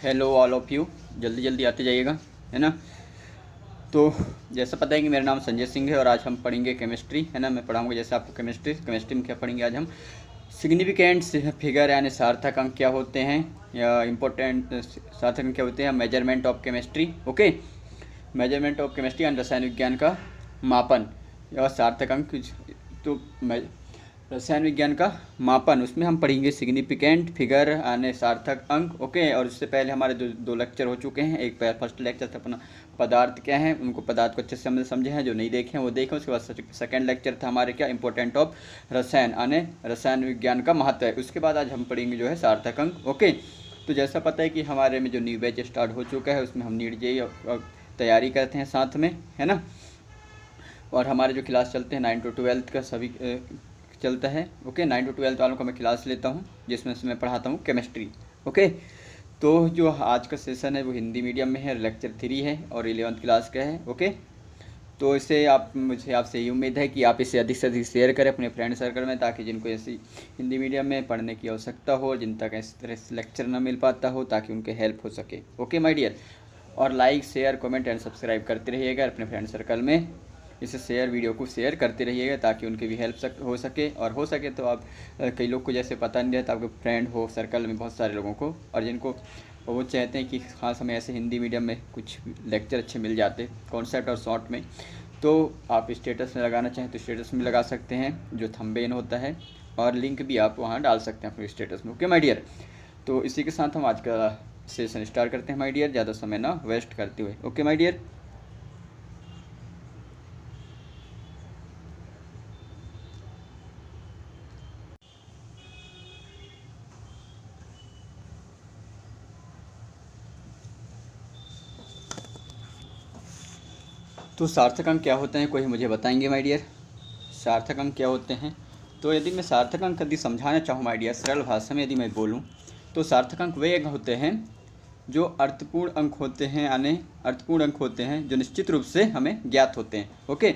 Hello all of you, जल्दी जल्दी आते जाइएगा, है ना। तो जैसा पता है कि मेरा नाम संजय सिंह है और आज हम पढ़ेंगे केमिस्ट्री, है ना। मैं पढ़ाऊंगा जैसे आपको केमिस्ट्री में क्या पढ़ेंगे आज हम। सिग्निफिकेंट फिगर यानी सार्थक अंक क्या होते हैं, या इम्पोर्टेंट सार्थक अंक क्या होते हैं, measurement of chemistry. Okay, measurement of chemistry and रसायन विज्ञान का मापन या सार्थक अंक। तो रसायन विज्ञान का मापन, उसमें हम पढ़ेंगे सिग्निफिकेंट फिगर यानी सार्थक अंक। ओके, और इससे पहले हमारे दो लेक्चर हो चुके हैं। एक फर्स्ट लेक्चर था अपना पदार्थ क्या है, उनको पदार्थ को अच्छे से समझे हैं, जो नहीं देखे हैं वो देखें। उसके बाद सेकंड लेक्चर था हमारे क्या, इंपॉर्टेंट ऑफ रसायन यानी रसायन विज्ञान का महत्व है। उसके बाद आज हम पढ़ेंगे जो है सार्थक अंक। ओके, तो जैसा पता है कि हमारे में जो न्यू बैच स्टार्ट हो चुका है, उसमें हम नीट जेई तैयारी करते हैं साथ में, है ना। और हमारे जो क्लास चलते हैं 9 to 12 का सभी चलता है। ओके, 9 to 12 वालों का मैं क्लास लेता हूँ, जिसमें से मैं पढ़ाता हूँ केमिस्ट्री। ओके, तो जो आज का सेशन है वो हिंदी मीडियम में है, लेक्चर 3 है और 11th क्लास का है। ओके, तो इसे मुझे आपसे ये उम्मीद है कि आप इसे अधिक से अधिक शेयर करें अपने फ्रेंड सर्कल में, ताकि जिनको ऐसी हिंदी मीडियम में पढ़ने की आवश्यकता हो, जिन तक इस तरह से लेक्चर ना मिल पाता हो, ताकि उनके हेल्प हो सके। ओके माय डियर, और like share comment and subscribe करते रहिएगा अपने फ्रेंड सर्कल में। इसे वीडियो को शेयर करते रहिएगा ताकि उनकी भी हेल्प हो सके, और हो सके तो आप कई लोग को जैसे पता नहीं रहता, आपके फ्रेंड हो सर्कल में बहुत सारे लोगों को, और जिनको वो चाहते हैं कि खास हमें ऐसे हिंदी मीडियम में कुछ लेक्चर अच्छे मिल जाते कॉन्सेप्ट और शॉर्ट में, तो आप स्टेटस में लगाना चाहें तो स्टेटस में लगा सकते हैं, जो थंबनेल होता है, और लिंक भी आप वहाँ डाल सकते हैं अपने स्टेटस में। ओके माय डियर, तो इसी के साथ हम आज का सेशन स्टार्ट करते हैं माय डियर, ज़्यादा समय ना वेस्ट करते हुए। ओके माय डियर, तो सार्थक अंक क्या होते हैं, कोई मुझे बताएंगे माय डियर, सार्थक अंक क्या होते हैं। तो यदि मैं सार्थक अंक यदि समझाना चाहूँ माय डियर सरल भाषा में यदि मैं बोलूँ, तो सार्थक अंक वे अंक होते हैं जो अर्थपूर्ण अंक होते हैं, यानी अर्थपूर्ण अंक होते हैं जो निश्चित रूप से हमें ज्ञात होते हैं। ओके,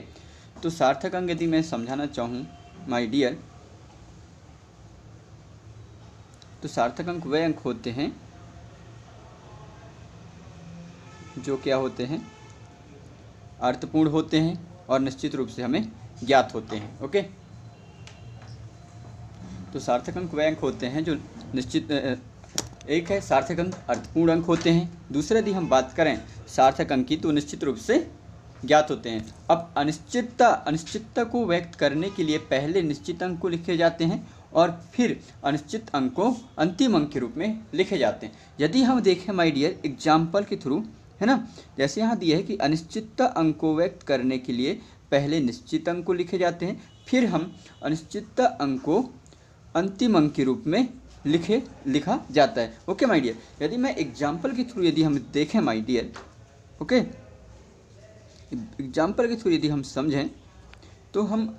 तो सार्थक अंक यदि मैं समझाना चाहूँ माय डियर, तो सार्थक अंक वे अंक होते हैं जो क्या होते हैं, अर्थपूर्ण होते हैं और निश्चित रूप से हमें ज्ञात होते हैं। ओके, तो सार्थक अंक वे अंक होते हैं जो निश्चित एक है सार्थक अंक अर्थपूर्ण अंक होते हैं, दूसरा यदि हम बात करें सार्थक अंक की तो निश्चित रूप से ज्ञात होते हैं। अब अनिश्चितता को व्यक्त करने के लिए पहले निश्चित अंक को लिखे जाते हैं और फिर अनिश्चित अंक को अंतिम अंक के रूप में लिखे जाते हैं। यदि हम देखें माय डियर एग्जाम्पल के थ्रू, है ना, जैसे यहाँ दिया है कि अनिश्चितता अंक को व्यक्त करने के लिए पहले निश्चित अंक को लिखे जाते हैं, फिर हम अनिश्चितता अंक को अंतिम अंक के रूप में लिखा जाता है। ओके माय डियर, यदि मैं एग्जाम्पल के थ्रू यदि हम देखें माय डियर, ओके, एग्जाम्पल के थ्रू यदि हम समझें तो हम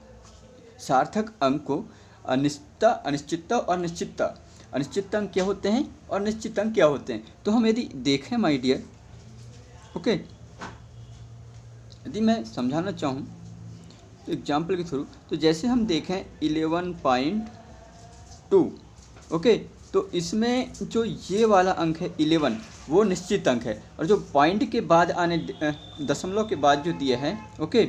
सार्थक अंक को अनिश्चितता और निश्चितता, अनिश्चित अंक क्या होते हैं और निश्चित अंक क्या होते हैं, तो हम यदि देखें माय डियर, ओके, यदि मैं समझाना चाहूँ तो एग्जाम्पल के थ्रू, तो जैसे हम देखें 11.2, ओके, तो इसमें जो ये वाला अंक है 11 वो निश्चित अंक है, और जो पॉइंट के बाद आने दशमलव के बाद जो दिए हैं, ओके,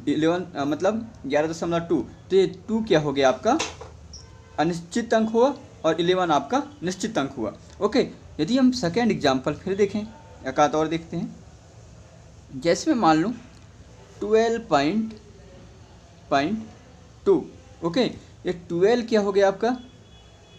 11 मतलब 11.2, तो ये 2 क्या हो गया आपका अनिश्चित अंक हुआ और 11 आपका निश्चित अंक हुआ। ओके, यदि हम सेकेंड एग्जाम्पल फिर देखें, एक आध और देखते हैं, जैसे मैं मान लूँ 12.2, ओके, ये 12 क्या हो गया आपका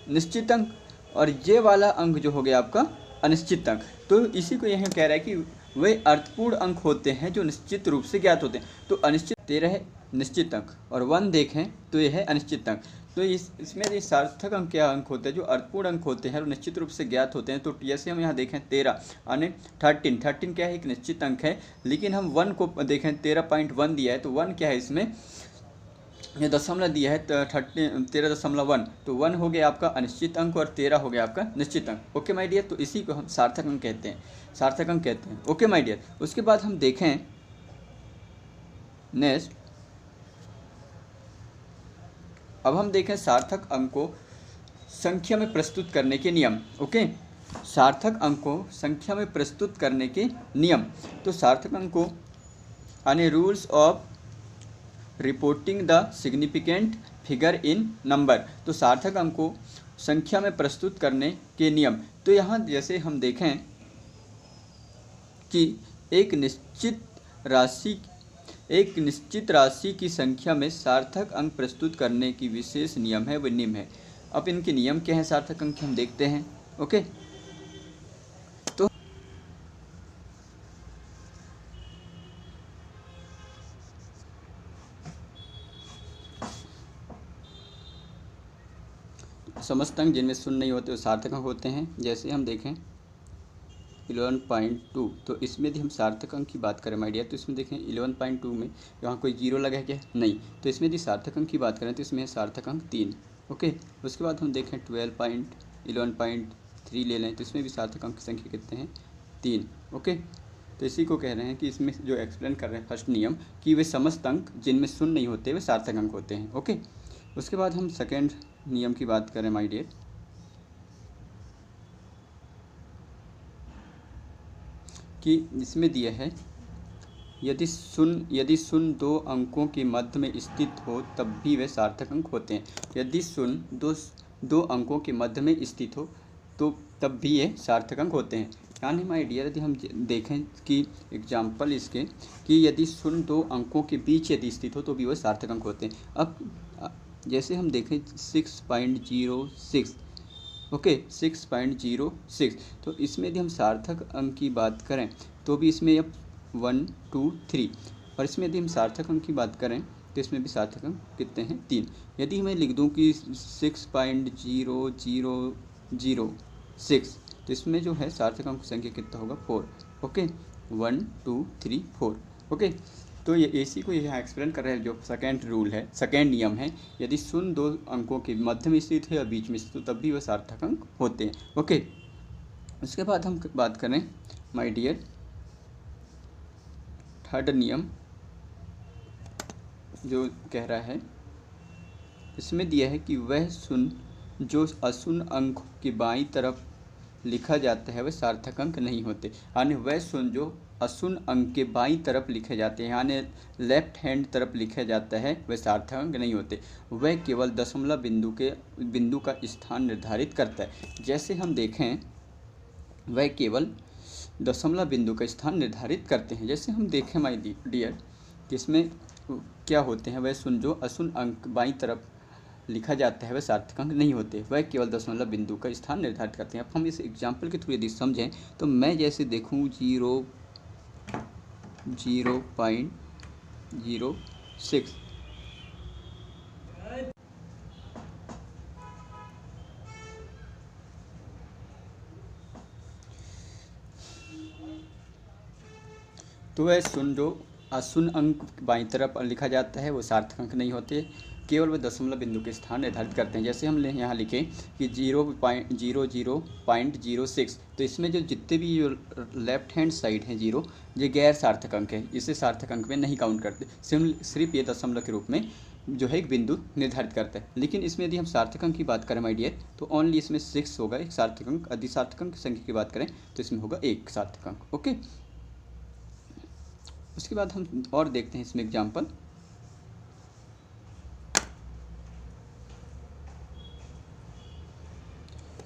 निश्चित अंक, और ये वाला अंक जो हो गया आपका अनिश्चित अंक। तो इसी को यहाँ कह रहा है कि वे अर्थपूर्ण अंक होते हैं जो निश्चित रूप से ज्ञात होते हैं। तो अनिश्चित 13 है निश्चित अंक, और 1 देखें तो यह है अनिश्चित अंक। तो इसमें ये सार्थक अंक क्या अंक होते हैं जो अर्थपूर्ण अंक होते हैं और निश्चित रूप से ज्ञात होते हैं। तो जैसे हम यहाँ देखें 13 यानी 13 क्या है, एक निश्चित अंक है, लेकिन हम 1 को देखें 13.1 दिया है, तो 1 क्या है, इसमें ये दशमलव दिया है 13.1, तो 1 हो गया आपका अनिश्चित अंक और 13 हो गया आपका निश्चित अंक। ओके माय डियर, तो इसी को हम सार्थक अंक कहते हैं, सार्थक अंक कहते हैं। ओके माय डियर, उसके बाद हम देखें नेक्स्ट, अब हम देखें सार्थक अंक को संख्या में प्रस्तुत करने के नियम। ओके, सार्थक अंक को संख्या में प्रस्तुत करने के नियम। तो सार्थक अंक को यानी rules of reporting the significant figure in number. तो सार्थक अंक को संख्या में प्रस्तुत करने के नियम। तो यहाँ जैसे हम देखें कि एक निश्चित राशि की संख्या में सार्थक अंक प्रस्तुत करने की विशेष नियम है, वह नियम है। अब इनके नियम क्या हैं सार्थक अंक के, हम देखते हैं। ओके, तो समस्त अंक जिनमें शून्य नहीं होते वो सार्थक अंक होते हैं। जैसे हम देखें 11.2, तो इसमें यदि हम सार्थक अंक की बात करें माय डियर, तो इसमें देखें 11.2 में यहाँ कोई जीरो लगा है क्या, नहीं। तो इसमें यदि सार्थक अंक की बात करें तो इसमें है सार्थक अंक 3। ओके, उसके बाद हम देखें 11.3 ले लें, तो इसमें भी सार्थक अंक की संख्या कितने हैं, 3। ओके, तो इसी को कह रहे हैं कि इसमें जो एक्सप्लेन कर रहे हैं फर्स्ट नियम कि वे समस्त अंक जिनमें शून्य नहीं होते वे सार्थक अंक होते हैं। ओके, उसके बाद हम सेकेंड नियम की बात करें माय डियर, कि इसमें दिया है यदि शून्य दो अंकों के मध्य में स्थित हो तब भी वे सार्थक अंक होते हैं। यदि शून्य दो अंकों के मध्य में स्थित हो तो तब भी ये सार्थक अंक होते हैं। यानी माय डियर यदि हम देखें कि एग्जाम्पल इसके कि यदि शून्य दो अंकों के बीच यदि स्थित हो तो भी वह सार्थक अंक होते हैं। अब जैसे हम देखें 6.06, ओके 6.06, तो इसमें यदि हम सार्थक अंक की बात करें तो भी इसमें अब 1 2 3, और इसमें यदि हम सार्थक अंक की बात करें तो इसमें भी सार्थक अंक कितने हैं, 3। यदि मैं लिख दूं कि 6.0006, तो इसमें जो है सार्थक अंक संख्या कितना होगा, 4। ओके, 1 2 3 4। ओके, तो ये इसी को यहाँ एक्सप्लेन कर रहे हैं जो सेकेंड रूल है, सेकेंड नियम है, यदि शून्य दो अंकों के मध्य में स्थित है या बीच में स्थित हो तब भी वह सार्थक अंक होते हैं। ओके, उसके बाद हम बात करें माय डियर थर्ड नियम, जो कह रहा है इसमें दिया है कि वह शून्य जो अशून्य अंक की बाईं तरफ लिखा जाता है वह सार्थक अंक नहीं होते। यानी वह शून्य जो अशून्य अंक के बाईं तरफ लिखे जाते हैं यानी लेफ्ट हैंड तरफ लिखा जाता है वह सार्थक अंक नहीं होते। वह केवल दशमलव बिंदु का स्थान निर्धारित करता है। जैसे हम देखें वह केवल दशमलव बिंदु का स्थान निर्धारित करते हैं। जैसे हम देखें माय डियर कि इसमें क्या होते हैं, वह शून्य जो अशून्य अंक बाईं तरफ लिखा जाता है वह सार्थक अंक नहीं होते, वह केवल दशमलव बिंदु का स्थान निर्धारित करते हैं। अब हम इस एग्जाम्पल के थ्रू यदि समझें तो मैं जैसे देखूँ 0.06, तो वह शून्य जो अशून्य अंक बाईं तरफ लिखा जाता है वो सार्थक अंक नहीं होते, केवल वह दशमलव बिंदु के स्थान निर्धारित करते हैं। जैसे हम यहाँ लिखें कि 0.06, तो इसमें जो जितने भी जो लेफ्ट हैंड साइड हैं जीरो, ये गैर सार्थक अंक है, इसे सार्थक अंक में नहीं काउंट करते, सिर्फ ये दशमलव के रूप में जो है एक बिंदु निर्धारित करता है। लेकिन इसमें यदि हम सार्थक अंक की बात करें माय डियर तो ओनली इसमें 6 होगा एक सार्थक अंक। यदि सार्थक अंक की संख्या की बात करें तो इसमें होगा एक सार्थक अंक। ओके, उसके बाद हम और देखते हैं इसमें एग्जाम्पल।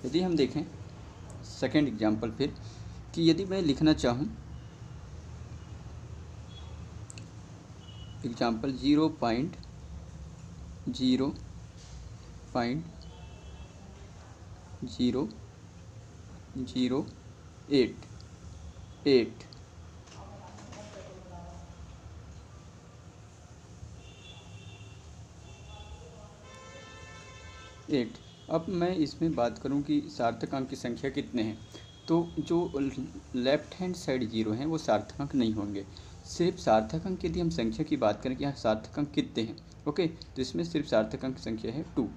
यदि हम देखें सेकेंड एग्जाम्पल फिर कि यदि मैं लिखना चाहूँ एग्जाम्पल 0.0.008 अब मैं इसमें बात करूं कि सार्थक अंक की संख्या कितने हैं, तो जो लेफ्ट हैंड साइड जीरो हैं वो सार्थक अंक नहीं होंगे। सिर्फ सार्थक अंक यदि हम संख्या की बात करें कि यहाँ सार्थक अंक कितने हैं, ओके, तो इसमें सिर्फ सार्थक अंक की संख्या है 2।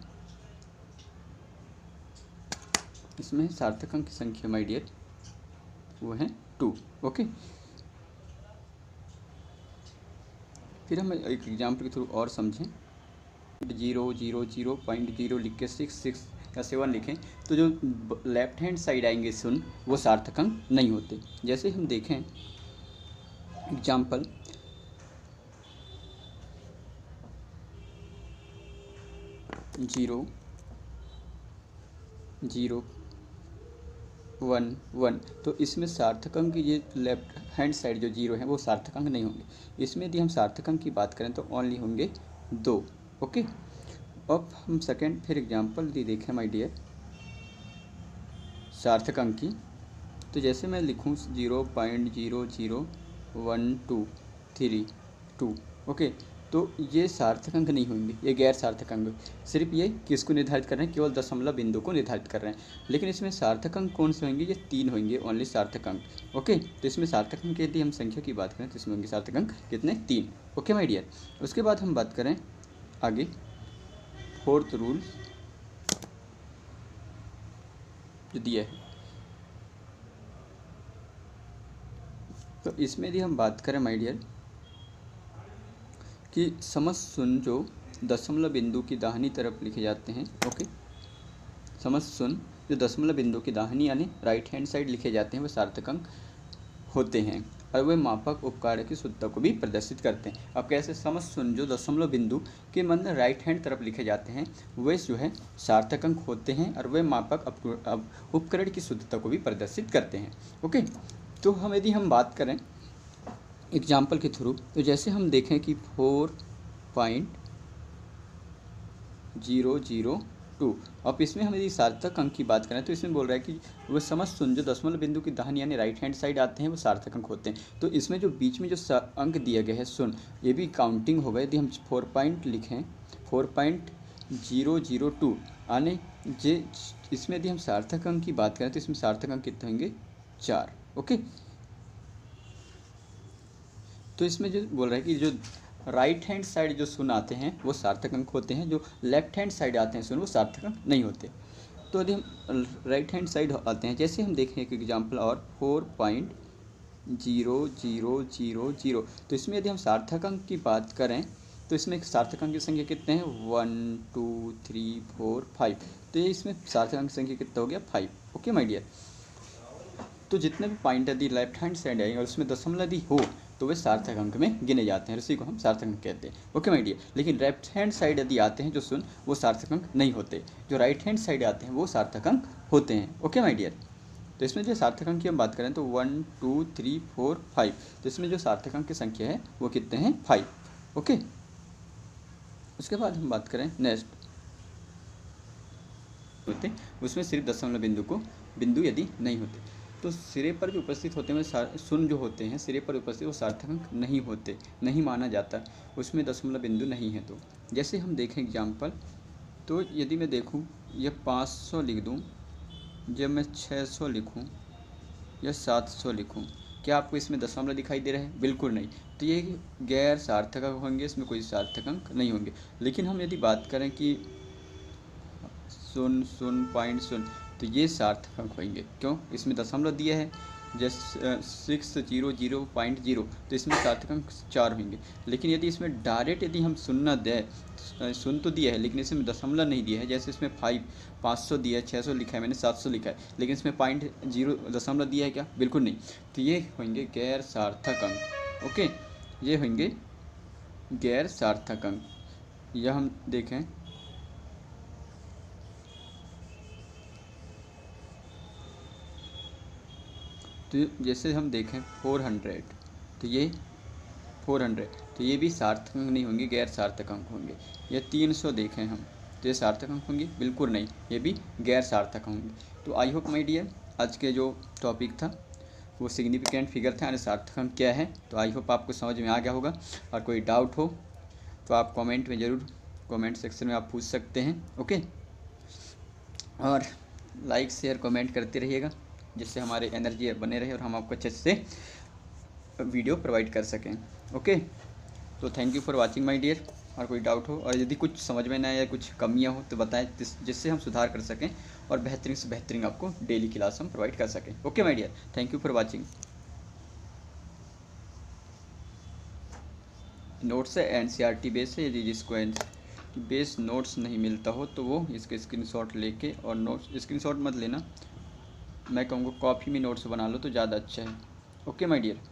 इसमें सार्थक अंक की संख्या माय डियर वो है 2। ओके, फिर हम एक एग्जाम्पल के थ्रू और समझें। 0.0 लिख के 6 या 7 लिखें तो जो लेफ्ट हैंड साइड आएंगे शून्य वो सार्थक अंक नहीं होते। जैसे हम देखें एग्जाम्पल 0 0 1 1, तो इसमें सार्थक अंक ये लेफ्ट हैंड साइड जो 0 है वो सार्थक अंक नहीं होंगे। इसमें यदि हम सार्थक अंक की बात करें तो ओनली होंगे 2। ओके, अब हम सेकेंड फिर एग्जाम्पल यदि देखें माय डियर सार्थक अंक की, तो जैसे मैं लिखूँ 0.00123 ओके, तो ये सार्थक अंक नहीं होंगे, ये गैर सार्थक अंक। सिर्फ ये किसको निर्धारित कर रहे हैं, केवल दशमलव बिंदु को निर्धारित कर रहे हैं। लेकिन इसमें सार्थक अंक कौन से होंगे, ये 3 होंगे ओनली सार्थक अंक। ओके, तो इसमें सार्थक अंक यदि हम संख्या की बात करें तो इसमें होंगे सार्थक अंक कितने, 3। ओके माय डियर, उसके बाद हम बात करें आगे फोर्थ रूल जो दिया है, तो इसमें यदि हम बात करें माय डियर कि समस्त शून्य जो दशमलव बिंदु की दाहिनी तरफ लिखे जाते हैं। ओके, समस्त शून्य जो दशमलव बिंदु की दाहिनी यानी राइट हैंड साइड लिखे जाते हैं वो सार्थक अंक होते हैं और वे मापक उपकार्य की शुद्धता को भी प्रदर्शित करते हैं। अब कैसे, समस्त शून्य जो दशमलव बिंदु के मतलब राइट हैंड तरफ लिखे जाते हैं वे जो है सार्थक अंक होते हैं और वे मापक उपकरण की शुद्धता को भी प्रदर्शित करते हैं। ओके, तो हम यदि हम बात करें एग्जाम्पल के थ्रू, तो जैसे हम देखें कि 4.002, अब इसमें हम यदि सार्थक अंक की बात करें तो इसमें बोल रहा है कि वह समस्त शून्य जो दशमलव बिंदु की दाहिनी यानी राइट हैंड साइड आते हैं वो सार्थक अंक होते हैं। तो इसमें जो बीच में जो अंक दिया गया है शून्य, ये भी काउंटिंग होगा। यदि हम 4 पॉइंट लिखें 4.002 आने जे, इसमें यदि हम सार्थक अंक की बात करें तो इसमें सार्थक अंक कितने होंगे, 4। ओके, तो इसमें जो बोल रहा है कि जो राइट हैंड साइड जो शून्य आते हैं वो सार्थक अंक होते हैं, जो लेफ्ट हैंड साइड आते हैं शून्य वो सार्थक अंक नहीं होते। तो यदि हम राइट हैंड साइड आते हैं, जैसे हम देखें एक एग्जांपल और 4.0000, तो इसमें यदि हम सार्थक अंक की बात करें तो इसमें सार्थक अंक की संख्या कितने हैं, 1 2 3 4 5, तो ये इसमें सार्थक अंक संख्या कितना हो गया, 5। ओके माय डियर, तो जितने भी पॉइंट यदि लेफ्ट हैंड साइड आएंगे और उसमें दशमलव यदि हो तो वे सार्थक अंक में गिने जाते हैं, इसी को हम सार्थक अंक कहते हैं। ओके माय डियर, लेकिन लेफ्ट हैंड साइड यदि आते हैं जो शून्य वो सार्थक अंक नहीं होते, जो राइट हैंड साइड आते हैं वो सार्थक अंक होते हैं। ओके माय डियर, तो इसमें जो सार्थक अंक की हम बात करें तो 1 2 3 4 5, तो इसमें जो सार्थक अंक की संख्या है वो कितने हैं, 5। ओके, उसके बाद हम बात करें नेक्स्ट होते, उसमें सिर्फ दशमलव बिंदु यदि नहीं होते, तो सिरे पर जो उपस्थित होते हैं शून्य जो होते हैं सिरे पर उपस्थित वो सार्थक अंक नहीं होते, नहीं माना जाता, उसमें दशमलव बिंदु नहीं है। तो जैसे हम देखें एग्जाम्पल, तो यदि मैं देखूं यह 500 लिख दूं, जब मैं 600 लिखूं या 700 लिखूं, क्या आपको इसमें दशमलव दिखाई दे रहे हैं, बिल्कुल नहीं। तो ये गैर सार्थक अंक होंगे, इसमें कोई सार्थक अंक नहीं होंगे। लेकिन हम यदि बात करें कि 0.0, तो ये सार्थक अंक होंगे, क्यों, इसमें दशमलव दिया है। जैसे 600.0, तो इसमें सार्थक अंक 4 होंगे। लेकिन यदि इसमें डायरेक्ट यदि हम शून्य दें, शून्य तो दिया है लेकिन इसमें दशमलव नहीं दिया है, जैसे इसमें 500 दिया है, 600 लिखा है, मैंने 700 लिखा है, लेकिन इसमें 0.0 दशमलव दिया है क्या, बिल्कुल नहीं। तो ये होंगे गैर सार्थक अंक। ओके, ये होंगे गैर सार्थक अंक। यह हम देखें तो जैसे हम देखें 400, तो ये 400, तो ये भी सार्थक अंक नहीं होंगे, गैर सार्थक अंक होंगे। या 300 देखें हम, तो ये सार्थक अंक होंगे, बिल्कुल नहीं, ये भी गैर सार्थक होंगे। तो आई होप माय डियर आज के जो टॉपिक था वो सिग्निफिकेंट फिगर था, यानी सार्थक अंक क्या है। तो आई होप आपको समझ में आ गया होगा, और कोई डाउट हो तो आप कमेंट में ज़रूर, कमेंट सेक्शन में आप पूछ सकते हैं। ओके, और लाइक शेयर कमेंट करते रहिएगा, जिससे हमारे एनर्जी बने रहे और हम आपको अच्छे से वीडियो प्रोवाइड कर सकें। ओके, तो thank you for watching my dear. और कोई डाउट हो और यदि कुछ समझ में ना आए या कुछ कमियां हो तो बताएं, जिससे हम सुधार कर सकें और बेहतरीन से बेहतरीन आपको डेली क्लास हम प्रोवाइड कर सकें। Okay my dear, thank you for watching. Notes है NCERT बेस है, यदि जिसको कि बेस नोट्स नहीं मिलता हो तो वो इसके स्क्रीनशॉट लेके, और नोट्स स्क्रीनशॉट मत लेना, मैं कहूँगा कॉपी में नोट्स बना लो तो ज़्यादा अच्छा है। Okay my dear.